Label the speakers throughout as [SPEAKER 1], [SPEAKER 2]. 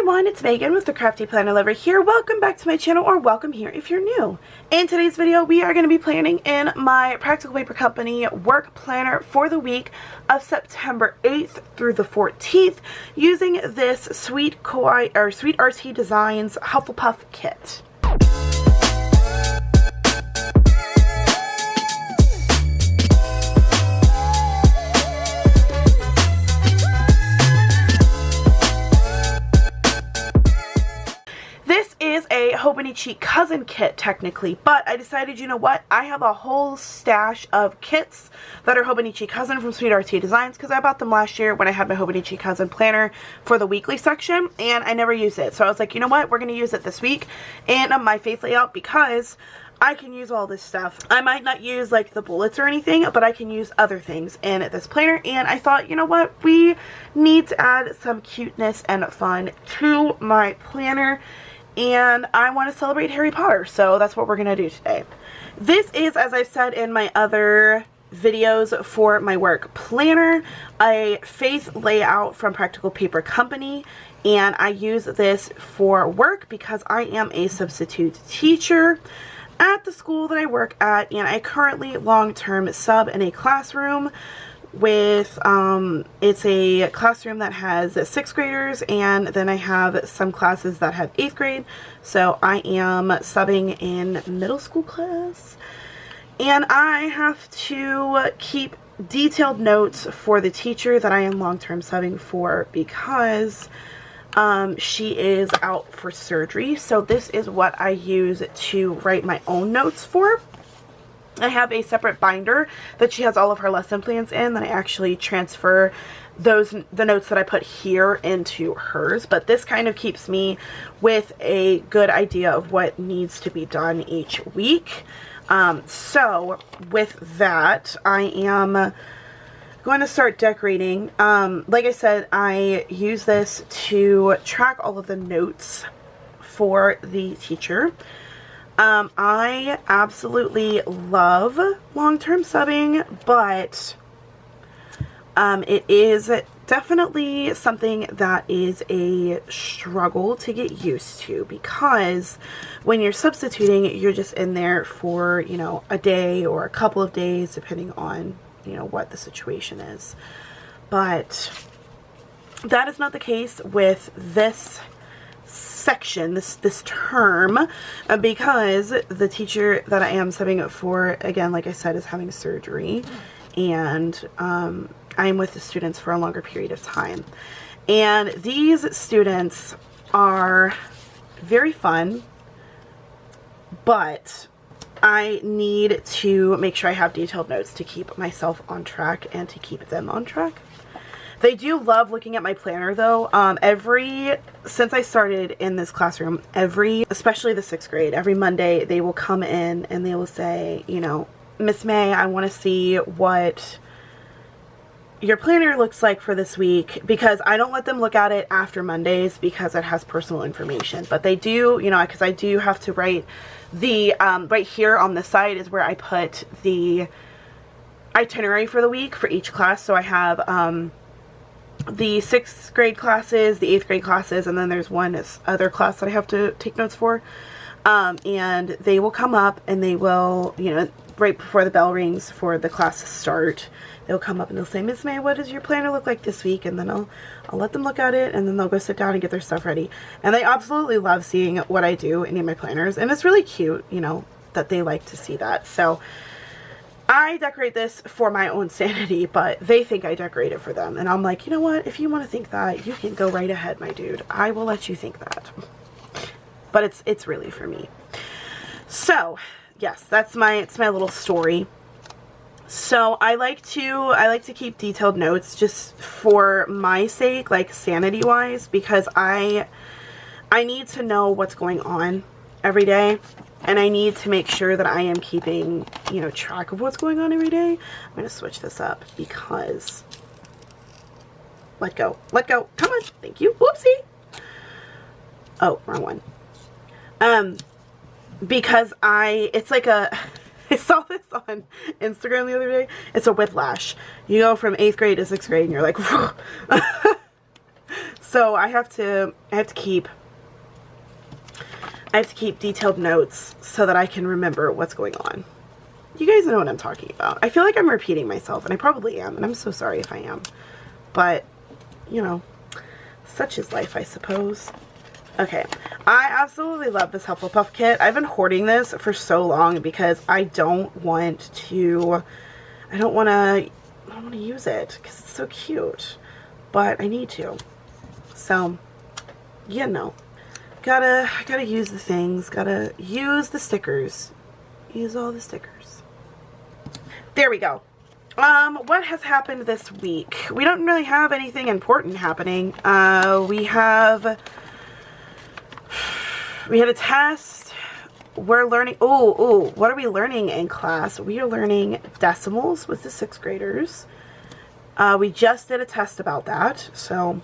[SPEAKER 1] everyone, it's Megan with the CraftyPlannerLovR here. Welcome back to my channel, or welcome here if you're new. In today's video, we are going to be planning in my Practical Paper Company work planner for the week of September 8th through the 14th using this SweetRTDesigns Hufflepuff kit. A Hobonichi cousin kit technically, but I decided, you know what, I have a whole stash of kits that are Hobonichi cousin from SweetRTDesigns because I bought them last year when I had my Hobonichi cousin planner for the weekly section, and I never used it. So I was like, you know what, we're going to use it this week in my faith layout because I can use all this stuff. I might not use like the bullets or anything, but I can use other things in this planner, and I thought, you know what, we need to add some cuteness and fun to my planner. And I want to celebrate Harry Potter, so that's what we're going to do today. This is, as I've said in my other videos for my work planner, a faith layout from Practical Paper Company, and I use this for work because I am a substitute teacher at the school that I work at, and I currently long-term sub in a classroom with it's a classroom that has 6th graders, and then I have some classes that have 8th grade, so I am subbing in middle school class, and I have to keep detailed notes for the teacher that I am long-term subbing for because she is out for surgery. So this is what I use to write my own notes for. I have a separate binder that she has all of her lesson plans in that I actually transfer the notes that I put here into hers, but this kind of keeps me with a good idea of what needs to be done each week. So with that, I am going to start decorating. Like I said, I use this to track all of the notes for the teacher. I absolutely love long-term subbing, but it is definitely something that is a struggle to get used to because when you're substituting, you're just in there for, you know, a day or a couple of days, depending on, you know, what the situation is. But that is not the case with this section, this term, because the teacher that I am subbing for, again, like I said, is having surgery, and I'm with the students for a longer period of time. And these students are very fun, but I need to make sure I have detailed notes to keep myself on track and to keep them on track. They do love looking at my planner though. Since I started in this classroom, especially the 6th grade, every Monday they will come in and they will say, you know, Miss May, I want to see what your planner looks like for this week, because I don't let them look at it after Mondays because it has personal information. But they do, you know, because I do have to write the, right here on the side is where I put the itinerary for the week for each class. So I have, the 6th grade classes, the 8th grade classes, and then there's one other class that I have to take notes for. And they will come up and they will, you know, right before the bell rings for the class to start, they'll come up and they'll say, Miss May, what does your planner look like this week? And then I'll let them look at it, and then they'll go sit down and get their stuff ready. And they absolutely love seeing what I do in my planners, and it's really cute, you know, that they like to see that. So I decorate this for my own sanity, but they think I decorate it for them. And I'm like, you know what? If you want to think that, you can go right ahead, my dude. I will let you think that. But it's really for me. So, yes, it's my little story. So I like to keep detailed notes just for my sake, like sanity-wise, because I need to know what's going on every day. And I need to make sure that I am keeping, you know, track of what's going on every day. I'm going to switch this up because, let go, come on, thank you, whoopsie. Oh, wrong one. Because it's like I saw this on Instagram the other day. It's a whiplash. You go from 8th grade to 6th grade and you're like, So I have to keep detailed notes so that I can remember what's going on. You guys know what I'm talking about. I feel like I'm repeating myself, and I probably am, and I'm so sorry if I am. But, you know, such is life, I suppose. Okay, I absolutely love this Hufflepuff kit. I've been hoarding this for so long because I don't want to use it because it's so cute, but I need to. So, you know, gotta use the things, gotta use the stickers, use all the stickers. There we go. What has happened this week? We don't really have anything important happening. We had a test. We're learning, what are we learning in class? We are learning decimals with the 6th graders. We just did a test about that, so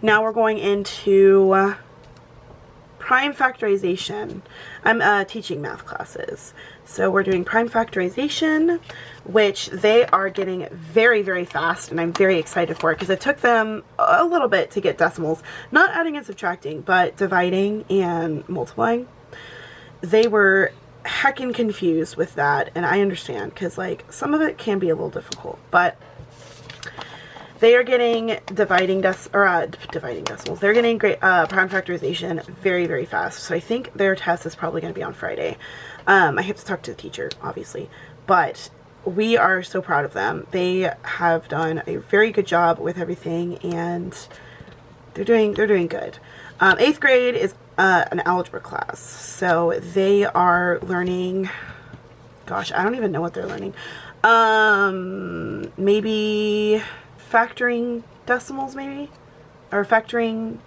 [SPEAKER 1] now we're going into prime factorization. I'm teaching math classes, so we're doing prime factorization, which they are getting very, very fast, and I'm very excited for it because it took them a little bit to get decimals, not adding and subtracting, but dividing and multiplying. They were heckin' confused with that, and I understand because, like, some of it can be a little difficult, but they are getting dividing decimals. They're getting great prime factorization very, very fast. So I think their test is probably going to be on Friday. I have to talk to the teacher, obviously, but we are so proud of them. They have done a very good job with everything, and they're doing good. 8th grade is an algebra class, so they are learning. Gosh, I don't even know what they're learning. Maybe factoring decimals, maybe, or factoring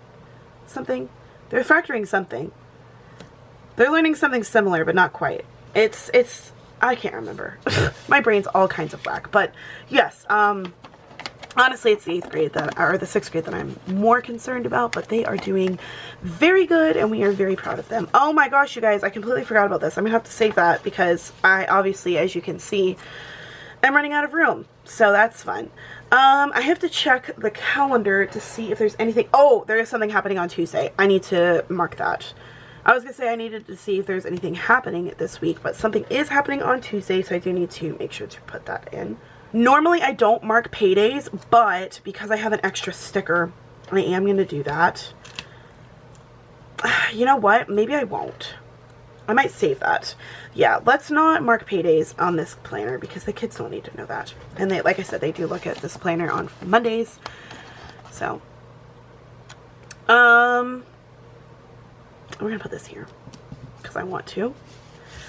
[SPEAKER 1] something. They're factoring something. They're learning something similar, but not quite. It's I can't remember. My brain's all kinds of whack. But yes, honestly, it's the 8th grade or the 6th grade that I'm more concerned about. But they are doing very good, and we are very proud of them. Oh my gosh, you guys! I completely forgot about this. I'm gonna have to save that because I obviously, as you can see, I'm running out of room. So that's fun. I have to check the calendar to see if there's anything. Oh, there is something happening on Tuesday. I need to mark that. I was going to say I needed to see if there's anything happening this week, but something is happening on Tuesday, so I do need to make sure to put that in. Normally, I don't mark paydays, but because I have an extra sticker, I am going to do that. You know what? Maybe I won't. I might save that. Yeah, let's not mark paydays on this planner because the kids don't need to know that. And they, like I said, they do look at this planner on Mondays. So, we're gonna put this here because I want to.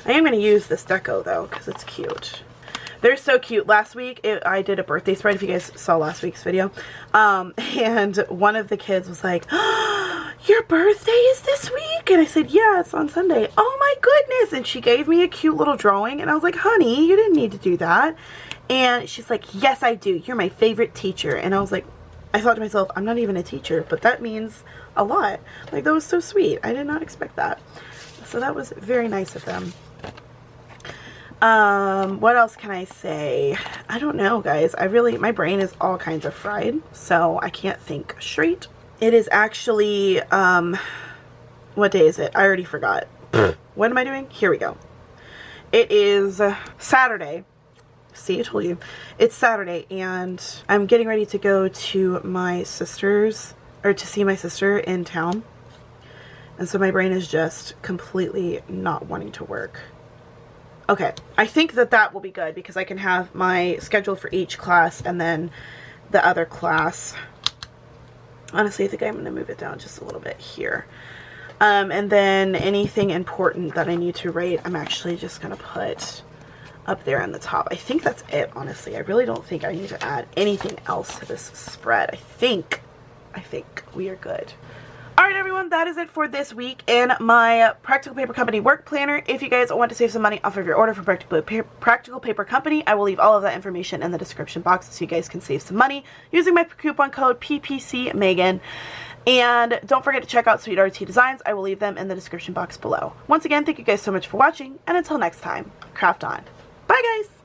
[SPEAKER 1] I am gonna use this deco though because it's cute. They're so cute. Last week I did a birthday spread, if you guys saw last week's video, and one of the kids was like, oh, your birthday is this week? And I said, yeah, it's on Sunday. Oh my goodness. And she gave me a cute little drawing, and I was like, honey, you didn't need to do that. And she's like, yes, I do. You're my favorite teacher. And I was like, I thought to myself, I'm not even a teacher, but that means a lot. Like, that was so sweet. I did not expect that. So that was very nice of them. What else can I say? I don't know, guys. my brain is all kinds of fried, so I can't think straight. It is actually, what day is it? I already forgot. What am I doing? Here we go. It is Saturday. See, I told you. It's Saturday, and I'm getting ready to go to my sister's, or to see my sister in town. And so my brain is just completely not wanting to work. Okay, I think that will be good because I can have my schedule for each class and then the other class. Honestly, I think I'm going to move it down just a little bit here. And then anything important that I need to rate, I'm actually just going to put up there on the top. I think that's it, honestly. I really don't think I need to add anything else to this spread. I think we are good. Alright everyone, that is it for this week in my Practical Paper Company work planner. If you guys want to save some money off of your order from Practical Paper Company, I will leave all of that information in the description box so you guys can save some money using my coupon code PPCMegan. And don't forget to check out SweetRTDesigns. I will leave them in the description box below. Once again, thank you guys so much for watching, and until next time, craft on. Bye guys!